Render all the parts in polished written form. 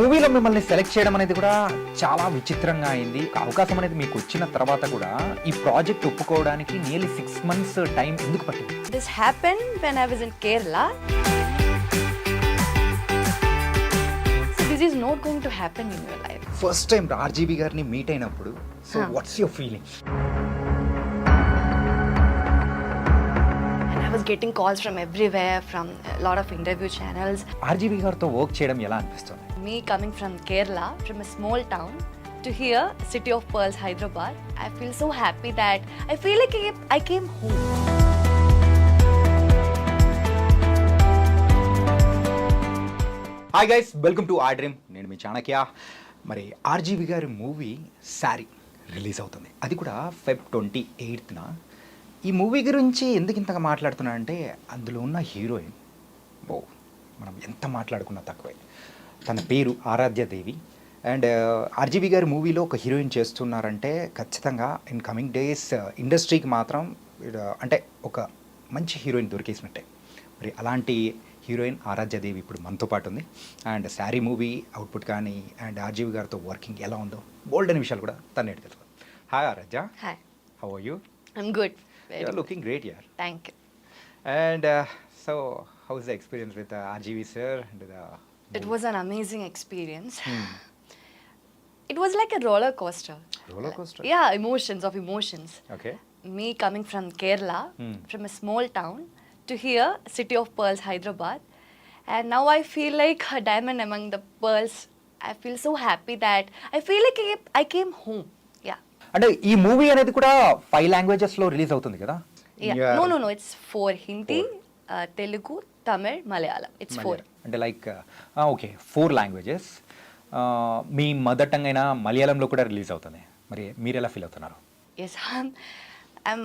మూవీలో మిమ్మల్ని సెలెక్ట్ చేయడం అనేది కూడా చాలా విచిత్రంగా అయింది. అవకాశం అనేది మీకు వచ్చిన తర్వాత కూడా ఈ ప్రాజెక్ట్ ఒప్పుకోవడానికి నియర్లీ 6 months టైం ఎందుకు పట్టింది? This happened when I was in Kerala. So this is not going to happen in your life. First time RGV గారిని మీట్ అయినప్పుడు so what's your feeling? I was getting calls from everywhere, from a lot of interview channels. RGV గారితో work చేయడం ఎలా అనిపిస్తుంది? Me coming from Kerala, from a small town, to here, city of pearls, Hyderabad, I feel so happy that I feel like I came home. Hi guys, welcome to iDream. నేను మీ చాణక్య. మరి RGV గారి movie sorry release అవుతుంది, అది కూడా Feb 28న. ఈ movie గురించి ఎందుకు ఇంతగా మాట్లాడుతున్నా అంటే అందులో ఉన్న హీరోయిన్ మనం ఎంత మాట్లాడుకున్నా తక్కువే. తన పేరు ఆరాధ్య దేవి. అండ్ RGV గారి మూవీలో ఒక హీరోయిన్ చేస్తున్నారంటే ఖచ్చితంగా ఇన్ కమింగ్ డేస్ ఇండస్ట్రీకి మాత్రం అంటే ఒక మంచి హీరోయిన్ దొరికేసినట్టే. మరి అలాంటి హీరోయిన్ ఆరాధ్య దేవి ఇప్పుడు మనతో పాటు ఉంది. అండ్ సారీ మూవీ అవుట్పుట్ కానీ అండ్ RGV గారితో వర్కింగ్ ఎలా ఉందో బోల్డ్ అనే విషయాలు కూడా తను తెలుసు. Hi Aaradhya. Hi. How are you? I'm good. You are looking great here. Thank you. And so, how is the experience with RGV sir? And It was an amazing experience. It was like a roller coaster. Roller coaster? Yeah, emotions. Okay. Me coming from Kerala, from a small town, to here, city of pearls, Hyderabad. And now I feel like a diamond among the pearls. I feel so happy that I feel like I came home. Yeah. అంటే ఈ movie అనేది కూడా 5 languages లో release అవుతుంది కదా? Yeah. No. It's 4. Hindi, Telugu, Tamil, Malayalam. It's 4. అంటే like okay 4 languages. మీ mother tongue అయిన మలయాళంలో కూడా రిలీజ్ అవుతుంది. మరి మీరు ఎలా ఫీల్ అవుతున్నారు? Yes, I'm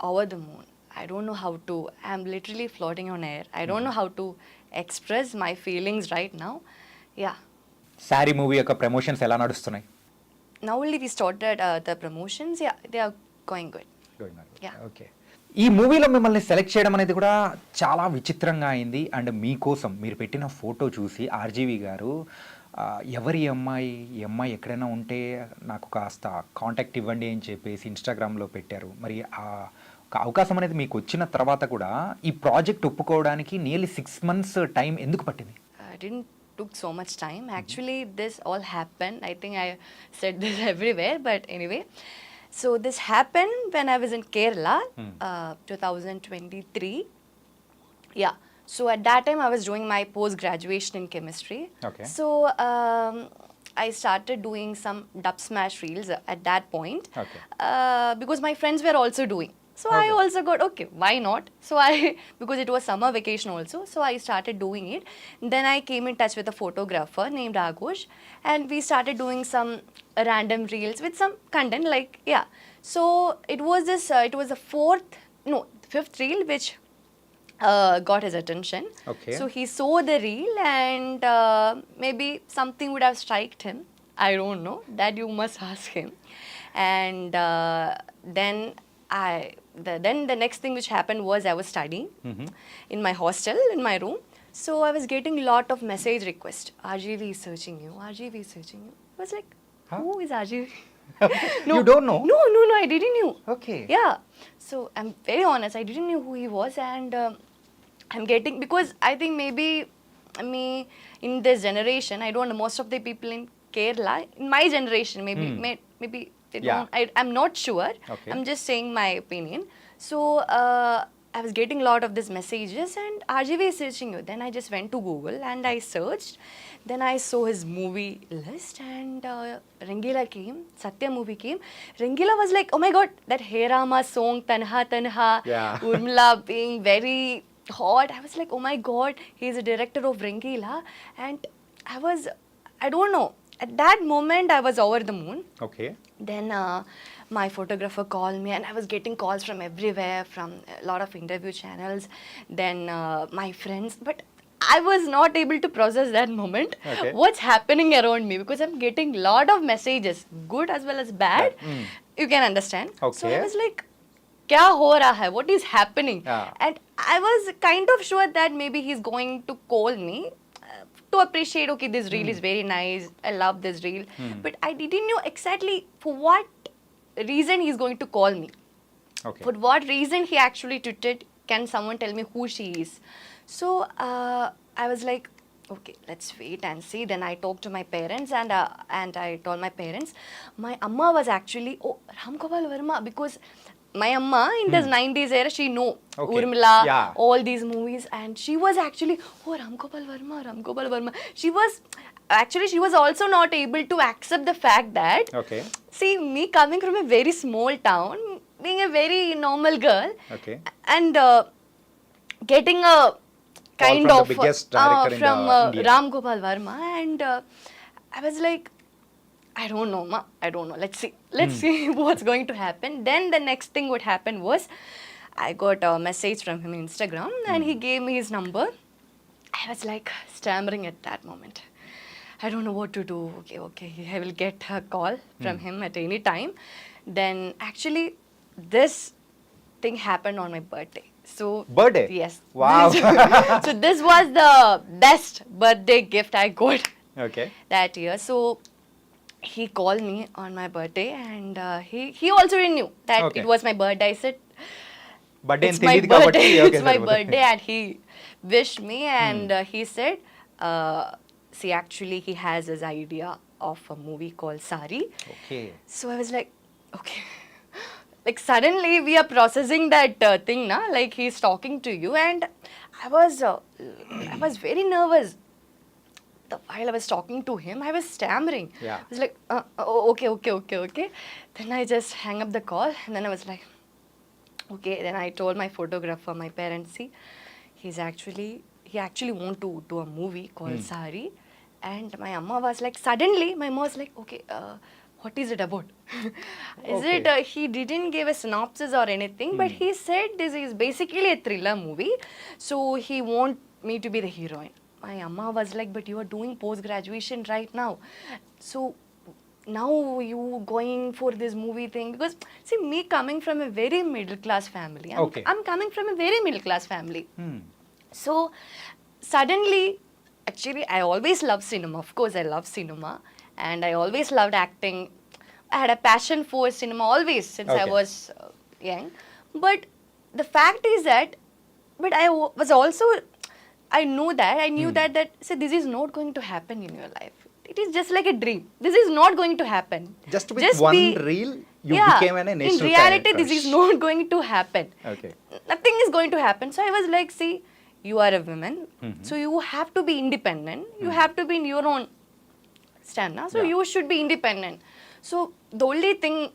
over the moon. I don't know how to. I'm literally floating on air. I don't know how to express my feelings right now. Yeah. Sorry movie యొక్క promotions ఎలా నడుస్తున్నాయి? Now only we started the promotions. Yeah, they are going good. Yeah. Okay. ఈ మూవీలో మిమ్మల్ని select చేయడం అనేది కూడా చాలా విచిత్రంగా అయింది. అండ్ మీకోసం మీరు పెట్టిన ఫోటో చూసి RGV గారు ఎవరి ఈ అమ్మాయి ఎక్కడైనా ఉంటే నాకు కాస్త కాంటాక్ట్ ఇవ్వండి అని చెప్పేసి ఇన్స్టాగ్రామ్లో పెట్టారు. మరి ఒక అవకాశం అనేది మీకు వచ్చిన తర్వాత కూడా ఈ ప్రాజెక్ట్ ఒప్పుకోవడానికి నియర్లీ 6 months టైం ఎందుకు పట్టింది? I didn't took so much time. Actually, this all happened. I think I said this everywhere, but anyway. So this happened when I was in Kerala, 2023. Yeah. So at that time, I was doing my post-graduation in chemistry. Okay. So I started doing some dub smash reels at that point. Okay. Because my friends were also doing. So I also got, okay, why not? So because it was summer vacation also, so I started doing it. Then I came in touch with a photographer named Aghosh, and we started doing some random reels with some content, like, yeah. So it was the fifth reel which got his attention. Okay. So he saw the reel and maybe something would have striked him. I don't know. That you must ask him. And then the next thing which happened was I was studying in my hostel, in my room. So I was getting a lot of message requests. RGV is searching you. RGV is searching you. I was like, who is RGV? You don't know? No, I didn't know. Okay. Yeah. So I'm very honest, I didn't know who he was, and I'm getting, because I think maybe me in this generation, I don't know, most of the people in Kerala, in my generation, maybe they don't, I'm not sure. Okay. I'm just saying my opinion. So I was getting a lot of these messages, and RGV is searching you. Then I just went to Google and I searched. Then I saw his movie list, and Rangila came, Satya movie came. Rangila was like, oh my god, that Hey Rama song, Tanha Tanha, Urmila being very hot. I was like, oh my god, he's a director of Rangila. And I don't know, at that moment I was over the moon. Okay. Then my photographer called me, and I was getting calls from everywhere, from a lot of interview channels. Then my friends, but I was not able to process that moment. Okay. What's happening around me, because I'm getting lot of messages, good as well as bad. You can understand. Okay. So I was like, kya ho raha hai? What is happening? Yeah. And I was kind of sure that maybe he's going to call me. to appreciate, okay, this reel is very nice, I love this reel. But I didn't know exactly for what reason he's going to call me. Okay. For what reason he actually tweeted, can someone tell me who she is? So I was like, okay, let's wait and see. Then I talked to my parents and I told my parents. My amma was actually, oh, Ram Gopal Verma, because my amma in this 90s era, she know Okay. Urmila, Yeah. all these movies, and she was actually, oh, Ram Gopal Verma. She was also not able to accept the fact that, Okay. see, me coming from a very small town, being a very normal girl, Okay. and getting a kind from the of biggest director in from the India. Ram Gopal Verma, and I was like, I don't know, ma. I don't know. Let's see what's going to happen. Then the next thing what happened was, I got a message from him on Instagram, and he gave me his number. I was like stammering at that moment. I don't know what to do. Okay, I will get a call from him at any time. Then actually, this thing happened on my birthday. So Birthday? Yes. Wow. So this was the best birthday gift I got Okay. that year. So he called me on my birthday, and he also knew that Okay. it was my birthday. I said, Birthday it's and my తెలియదు కాబట్టి, birthday. okay, It's my సరిపోతుంది. birthday, and he wished me, and he said, see, actually, he has his idea of a movie called Saaree. Okay. So I was like, okay. Like suddenly we are processing that thing, na? Like he's talking to you, and I was very nervous. While I was talking to him, I was stammering. Yeah. I was like, okay. Then I just hang up the call, and then I was like, okay. Then I told my photographer, my parents, see, he actually want to do a movie called Saaree. And my amma was like, suddenly my mom was like, okay, what is it about? He didn't give a synopsis or anything, but he said this is basically a thriller movie. So he want me to be the heroine. My amma was like, but you are doing post-graduation right now. So now you going for this movie thing, because see, me coming from a very middle class family. I'm coming from a very middle class family. So suddenly, actually, I always loved cinema. Of course, I love cinema, and I always loved acting. I had a passion for cinema always since I was young. But the fact is that, but I was also, I knew that so this is not going to happen in your life. It is just like a dream. This is not going to happen. Just with one reel, you became a national in reality, character. this is not going to happen. Okay. Nothing is going to happen. So I was like, see, you are a woman, so you have to be independent. You have to be in your own stand. So you should be independent. So the only thing,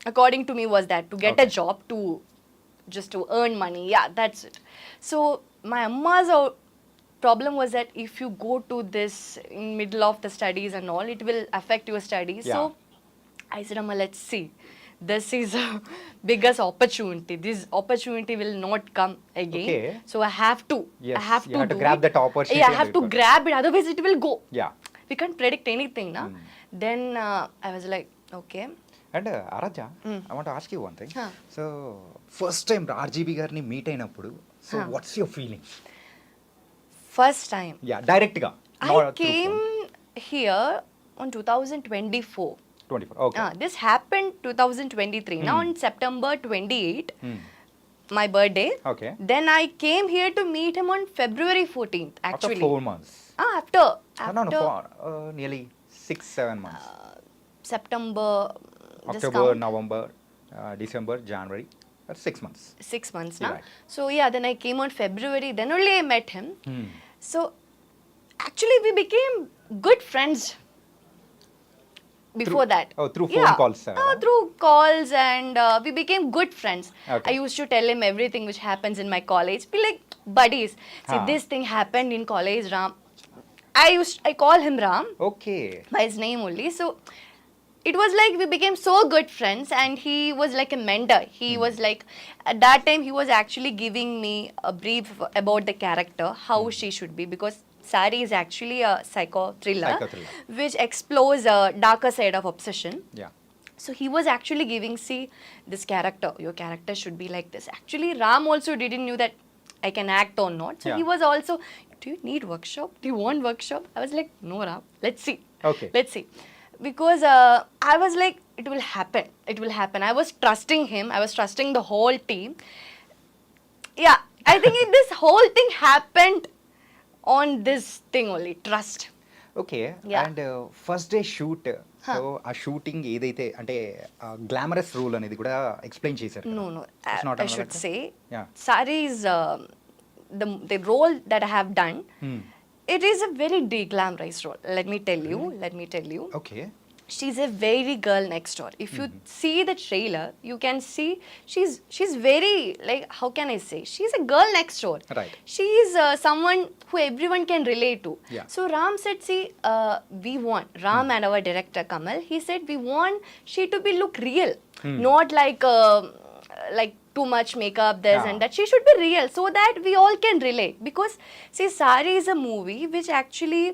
according to me, was that to get a job, just to earn money. Yeah, that's it. So my amma's problem was that if you go to this in middle of the studies and all, it will affect your studies. Yeah. So I said, Amma, let's see. This is a biggest opportunity. This opportunity will not come again. Okay. So I have to. Yes, I have you to have to do grab it. that opportunity Yeah, I and have do to it. grab it. Otherwise, it will go. Yeah. We can't predict anything, na? Then I was like, okay. And Aaradhya, I want to ask you one thing. Huh. So, first time RGB గారిని meet అయినప్పుడు, so what's your feeling? First time. Yeah, direct గా. I came here on 2024. 24. Okay. This happened 2023. Now on September 28, my birthday. Okay. Then I came here to meet him on February 14th. Actually, After 4 months. After No, for nearly 6-7 months. September. just October, count. November, December, January. That's 6 months. 6 months now. Right. So yeah, then I came on February. Then only I met him. So actually, we became good friends. Before that. Oh, through phone calls. Through calls, and we became good friends. Okay. I used to tell him everything which happens in my college. Be like buddies. See, this thing happened in college, Ram. I call him Ram Okay. by his name only. So it was like we became so good friends, and he was like a mentor. He was like, at that time, he was actually giving me a brief about the character, how she should be, because Saaree is actually a psycho thriller, which explores a darker side of obsession. Yeah. So he was actually giving, see, this character, your character should be like this. Actually, Ram also didn't knew that I can act or not. So he was also, do you need workshop? Do you want workshop? I was like, no, Ram, let's see. Okay. Let's see. Because I was like, it will happen. It will happen. I was trusting him. I was trusting the whole team. Yeah, I think this whole thing happened on this thing only, trust. Okay Yeah. And first day shoot so ఆ shooting ఏదైతే అంటే glamorous rule అనేది కూడా explain చేశారు No, no. It's not I another should thing? say, Yeah. Saaree is the role that I have done. It is a very de-glamorized role. Let me tell you. Let me tell you. Okay She's a very girl next door. If you see the trailer, you can see she's very, like, how can I say? She's a girl next door. Right. She is someone who everyone can relate to. Yeah. So Ram said, see, we want Ram and our director Kamal. He said we want she to be look real, not like too much makeup, this Yeah. and that. She should be real so that we all can relate. Because see, Saaree is a movie which actually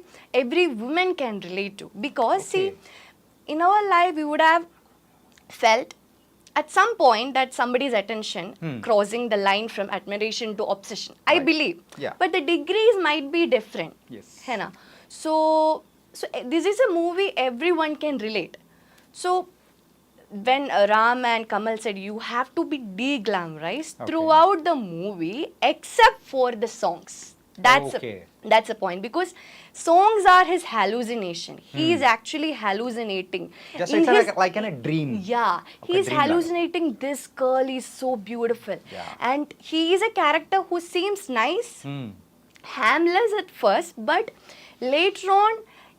every woman can relate to. Because see, in our life we would have felt at some point that somebody's attention crossing the line from admiration to obsession. I Right. believe. Yeah. But the degrees might be different. Yes. है ना? So this is a movie everyone can relate. So when Ram and Kamal said you have to be de-glamorized Okay. throughout the movie except for the songs. Okay. That's the point, because songs are his hallucination. He is actually hallucinating. Just In it's his- like an dream yeah, Okay, he's dream hallucinating. This girl is so beautiful. Yeah. And he is a character who seems nice, harmless at first, but later on,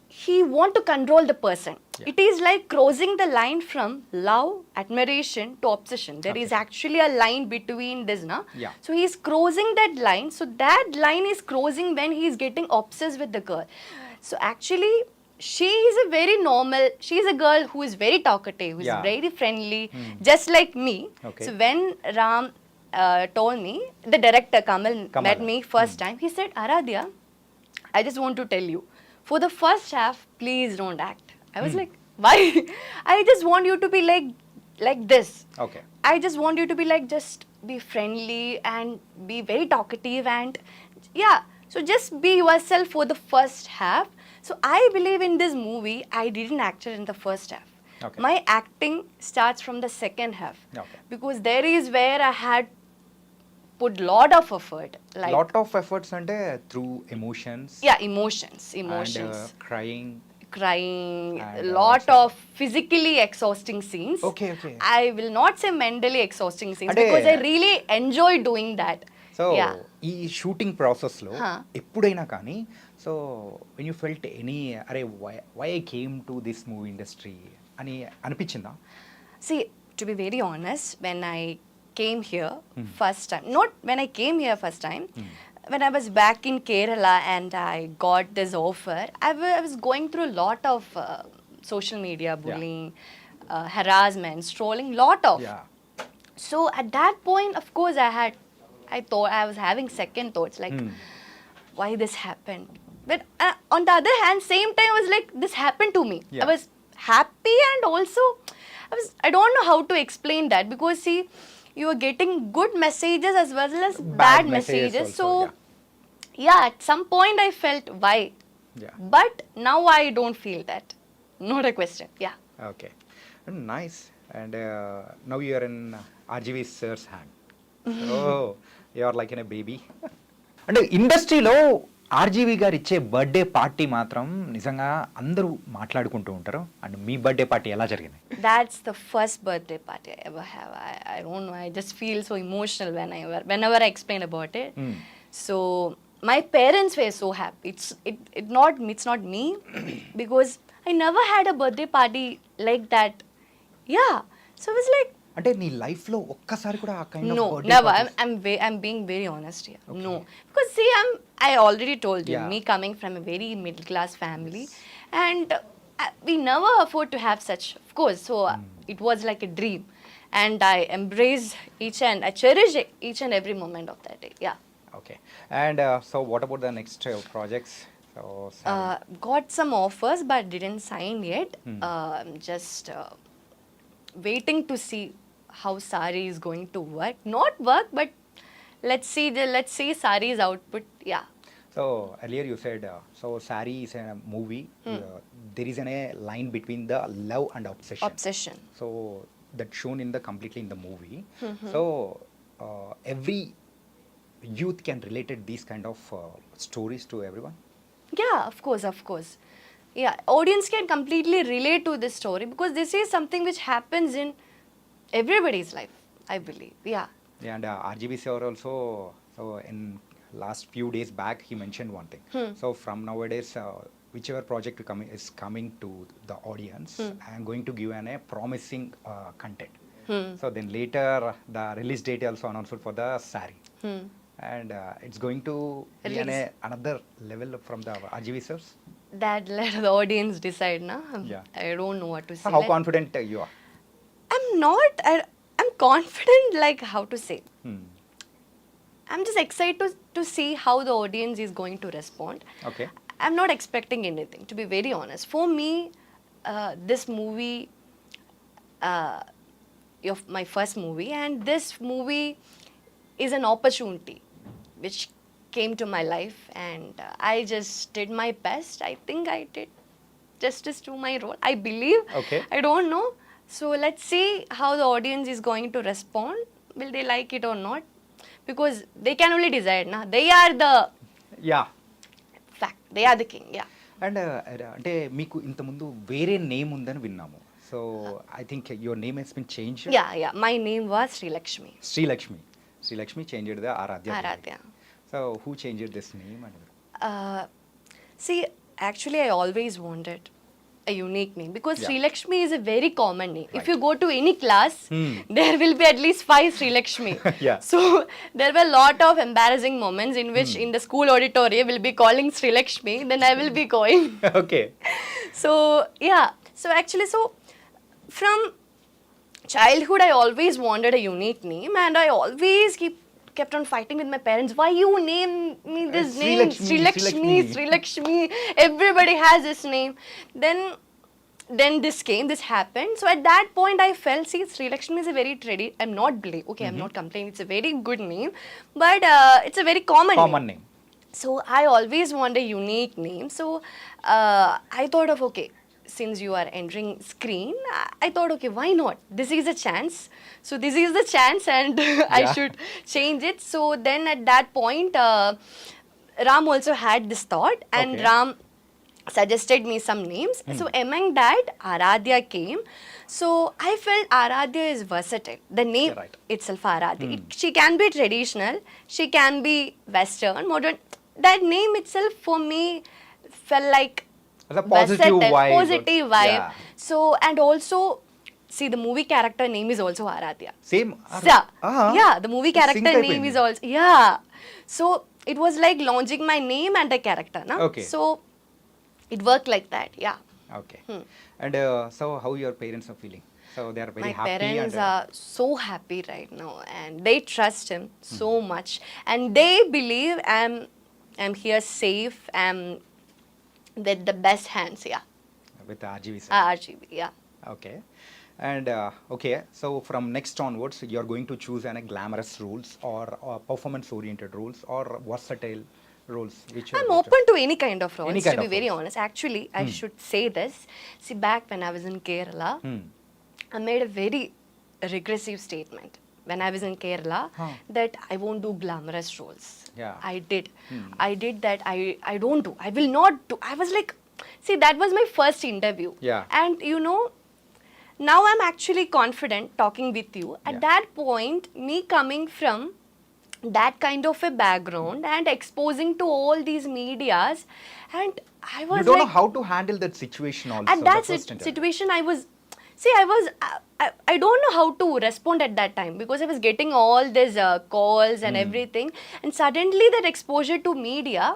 he want to control the person. Yeah. It is like crossing the line from love, admiration to obsession. There is Okay. actually a line between this, na? Yeah. So he is crossing that line. So that line is crossing when he is getting obsessed with the girl. So actually, she is a very normal, she is a girl who is very talkative, who is Yeah. very friendly, just like me. Okay. So when Ram told me, the director Kamal Kamal. met me first time, he said, Aaradhya, I just want to tell you, for the first half, please don't act. I was like, why? I just want you to be like this. Okay I just want you to be like, just be friendly and be very talkative, and yeah, so just be yourself for the first half. So I believe in this movie, I didn't act in the first half. Okay. My acting starts from the second half. Okay. Because there is where I had put lot of effort. Like, lot of efforts అంటే through emotions yeah, emotions. Crying Crying, And a lot also- of physically exhausting scenes. Okay, okay. I will not say mentally exhausting scenes Ade- because I really enjoy doing that. So Yeah. ఈ shooting ప్రాసెస్లో Huh. ఎప్పుడైనా కానీ so when you felt any అరే why I came to this movie industry అని అనిపించిందా See, to be very honest, when I came here first time, not when I came here first time, when I was back in Kerala and I got this offer, I was going through a lot of social media bullying, harassment, trolling, lot of. Yeah So at that point, of course, I thought I was having second thoughts like, why this happened? But on the other hand, same time I was like, this happened to me. Yeah. I was happy and also I don't know how to explain that, because see, you are getting good messages as well as bad messages. also, So yeah, at some point I felt why. Yeah But now I don't feel that. Not a question. Yeah. Okay nice and now you're in RGV sir's hand oh you're like in a baby అంటే ఇండస్ట్రీలో RGV గారు ఇచ్చే birthday party మాత్రం నిజంగా అందరూ మాట్లాడుకుంటూ ఉంటారు and me birthday party ఎలా జరిగింది That's the first birthday party I ever have. I don't know. I just feel so emotional whenever I explain about it. So my parents were so happy. It's not me because I never had a birthday party like that. Yeah. So I was like, అంటే నీ లైఫ్లో ఒక్కసారి కూడా ఆ kind no, never. I'm being very honest here. No, because see, I already told you, Yeah. me coming from a very middle class family, and we never afford to have such. Of course, so it was like a dream, and I embrace I cherish each and every moment of that day. Yeah. Okay and so what about the next projects so Got some offers but didn't sign yet. I'm just waiting to see how Saaree is going to work. Not work, but let's see Saaree's output. Yeah. So earlier you said, so Saaree is a movie. There is a line between the love and obsession. Obsession. So that shown in the completely in the movie. So every youth can relate it these kind of stories to everyone. Yeah, of course, of course. Yeah, audience can completely relate to this story because this is something which happens in everybody's life, I believe. Yeah. Yeah, and RGV sir also, so in last few days back he mentioned one thing. So from nowadays, whichever project is coming to the audience, I am going to give a promising content. So then later the release date also announced for the Saaree. And it's going to be Release. another level from the RGV sirs. That let the audience decide, na? Yeah. I don't know what to So say. how Like, confident you are? I'm confident, like, how to say. Hmm. I'm just excited to see how the audience is going to respond. Okay. I'm not expecting anything, to be very honest. For me, this movie, my first movie, and this movie is an opportunity which came to my life, and I just did my best. I think I did justice to my role. I believe. Okay. I don't know. So let's see how the audience is going to respond. Will they like it or not? Because they can only decide, na? They are the Yeah. fact. They are the king. Yeah. And అంటే మీకు ఇంతకుముందు వేరే name ఉందని విన్నాము. So I think your name has been change. Yeah, yeah. My name was Sri Lakshmi. Srilakshmi changed the Aaradhya. Aaradhya. So who changed this name and See, actually, I always wanted a unique name because Yeah. Sri Lakshmi is a very common name. If Right. you go to any class, there will be at least 5 Sri Lakshmi. Yeah. So there were a lot of embarrassing moments in which in the school auditorium will be calling Sri Lakshmi, then I will be going. Okay. So yeah, so actually, so from childhood I always wanted a unique name, and I always kept on fighting with my parents. Why you name me this Sri name? Lakshmi, Sri Sri Lakshmi, Lakshmi. Sri Lakshmi. Everybody has this name. Then this happened. So at that point I felt, see, Sri Lakshmi is a very I'm not complaining. It's a very good name, but it's a very common name. name. So I always want a unique name. So I thought of, okay, since you are entering screen, I thought, okay, why not? This is a chance. So this is the chance, and I Yeah. should change it. So then at that point, Ram also had this thought, and Okay. Ram suggested me some names. So among that, Aaradhya came. So I felt Aaradhya is versatile. The name Yeah, right. itself, Aaradhya. She can be traditional, she can be western, modern. That name itself for me felt like It's a positive vibe. positive vibe. Yeah. So, and also, see, the movie character name is also Aaradhya. Same. Yeah, the movie character name is also, yeah. So it was like launching my name and the character, na? Okay. So it worked like that, yeah. Okay. And so how your parents are feeling? So they are very My happy parents and are so happy right now, and they trust him so much, and they believe I'm here safe, I'm with the best hands, yeah. With RGV. RGV, yeah. Okay. And okay, so from next onwards you are going to choose unglamorous roles or performance oriented roles or versatile roles which I'm open to any kind of roles, Any kind to be of very roles. honest. Actually, I should say this. See, back when I was in Kerala, Hmm. I made a very regressive statement when I was in Kerala that I won't do glamorous roles. Yeah. I did that. I don't do. I will not do. I was like, see, that was my first interview. Yeah. And you know, now I'm actually confident talking with you. At Yeah. that point, me coming from that kind of a background and exposing to all these medias, and I was You don't like, know how to handle that situation also. at that the first interview. situation I don't know how to respond at that time because I was getting all these calls and everything, and suddenly that exposure to media,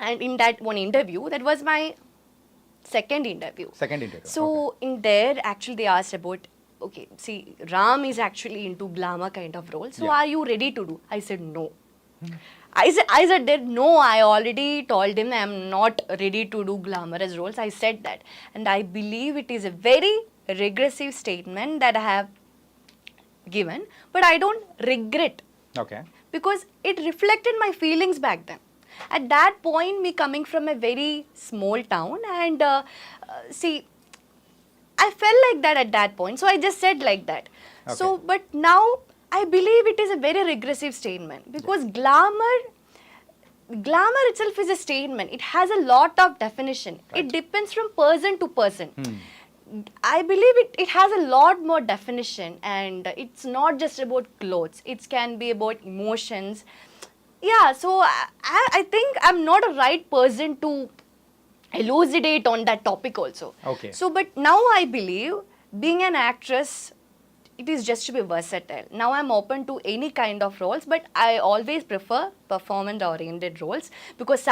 and in that one interview, that was my second interview. Second interview. So in there, actually, they asked about, okay, see, Ram is actually into glamour kind of role. So Yeah. are you ready to do? I said no. I said that no. I already told him I'm not ready to do glamorous roles. I said that, and I believe it is a very regressive statement that I have given, but I don't regret Okay. because it reflected my feelings back then. At that point, me coming from a very small town, and see, I felt like that at that point, so I just said like that. So, Okay. but now I believe it is a very regressive statement, because glamour itself is a statement. It has a lot of definition. Right. It depends from person to person. Hmm. I believe it has a lot more definition, and it's not just about clothes. It can be about emotions. Yeah, so I think I'm not a right person to elucidate on that topic also. Okay. So, but now I believe being an actress, it is just to be versatile. Now I'm open to any kind of roles, but I always prefer performance-oriented roles, because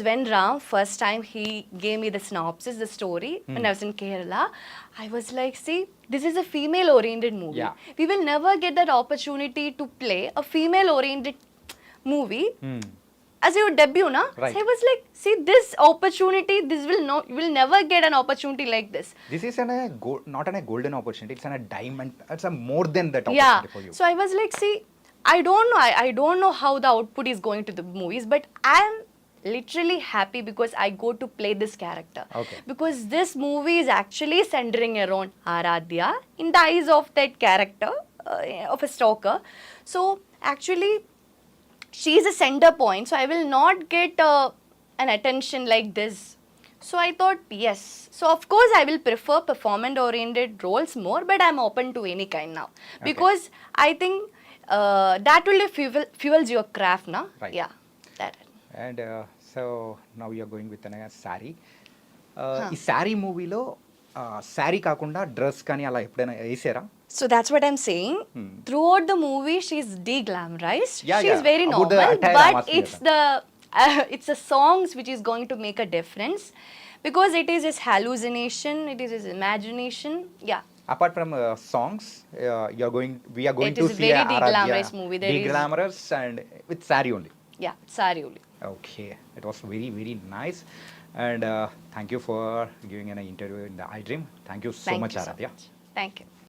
when Ram first time he gave me the synopsis, the story, when I was in Kerala, I was like, see, this is a female-oriented movie. Yeah. We will never get that opportunity to play a female-oriented movie as your debut, na? Right. So I was like, see, this opportunity, you will never get an opportunity like this. This is not a golden opportunity. It's a diamond. It's a more than that Yeah. opportunity for you. So I was like, see, I don't know. I don't know how the output is going to the movies, but I am literally happy because I go to play this character. Okay. Because this movie is actually centering around Aaradhya in the eyes of that character of a stalker. So actually, she is a center point, so I will not get an attention like this. So I thought, yes. So of course I will prefer performance-oriented roles more, but I'm open to any kind now, because I think that will fuels your craft, na? Right. Yeah, that. And so now you're going with Saaree. ఈ శారీ మూవీలో శారీ కాకుండా dress కానీ అలా ఎప్పుడైనా వేసారా? So that's what I'm saying. Throughout the movie, she's de-glamorized. Yeah, she's yeah. very About the normal, attire I'm but asking it's it's the songs which is going to make a difference, because it is his hallucination, it is his imagination. Yeah. Apart from songs, we are going It to is a see very Aaradhya de-glamourous movie. There is- de-glamorous and with saree only. Yeah, Saaree only. Okay, it was very, very nice. And thank you for giving an interview in the iDream. Thank you so Thank much, you so Aaradhya. much. Thank you.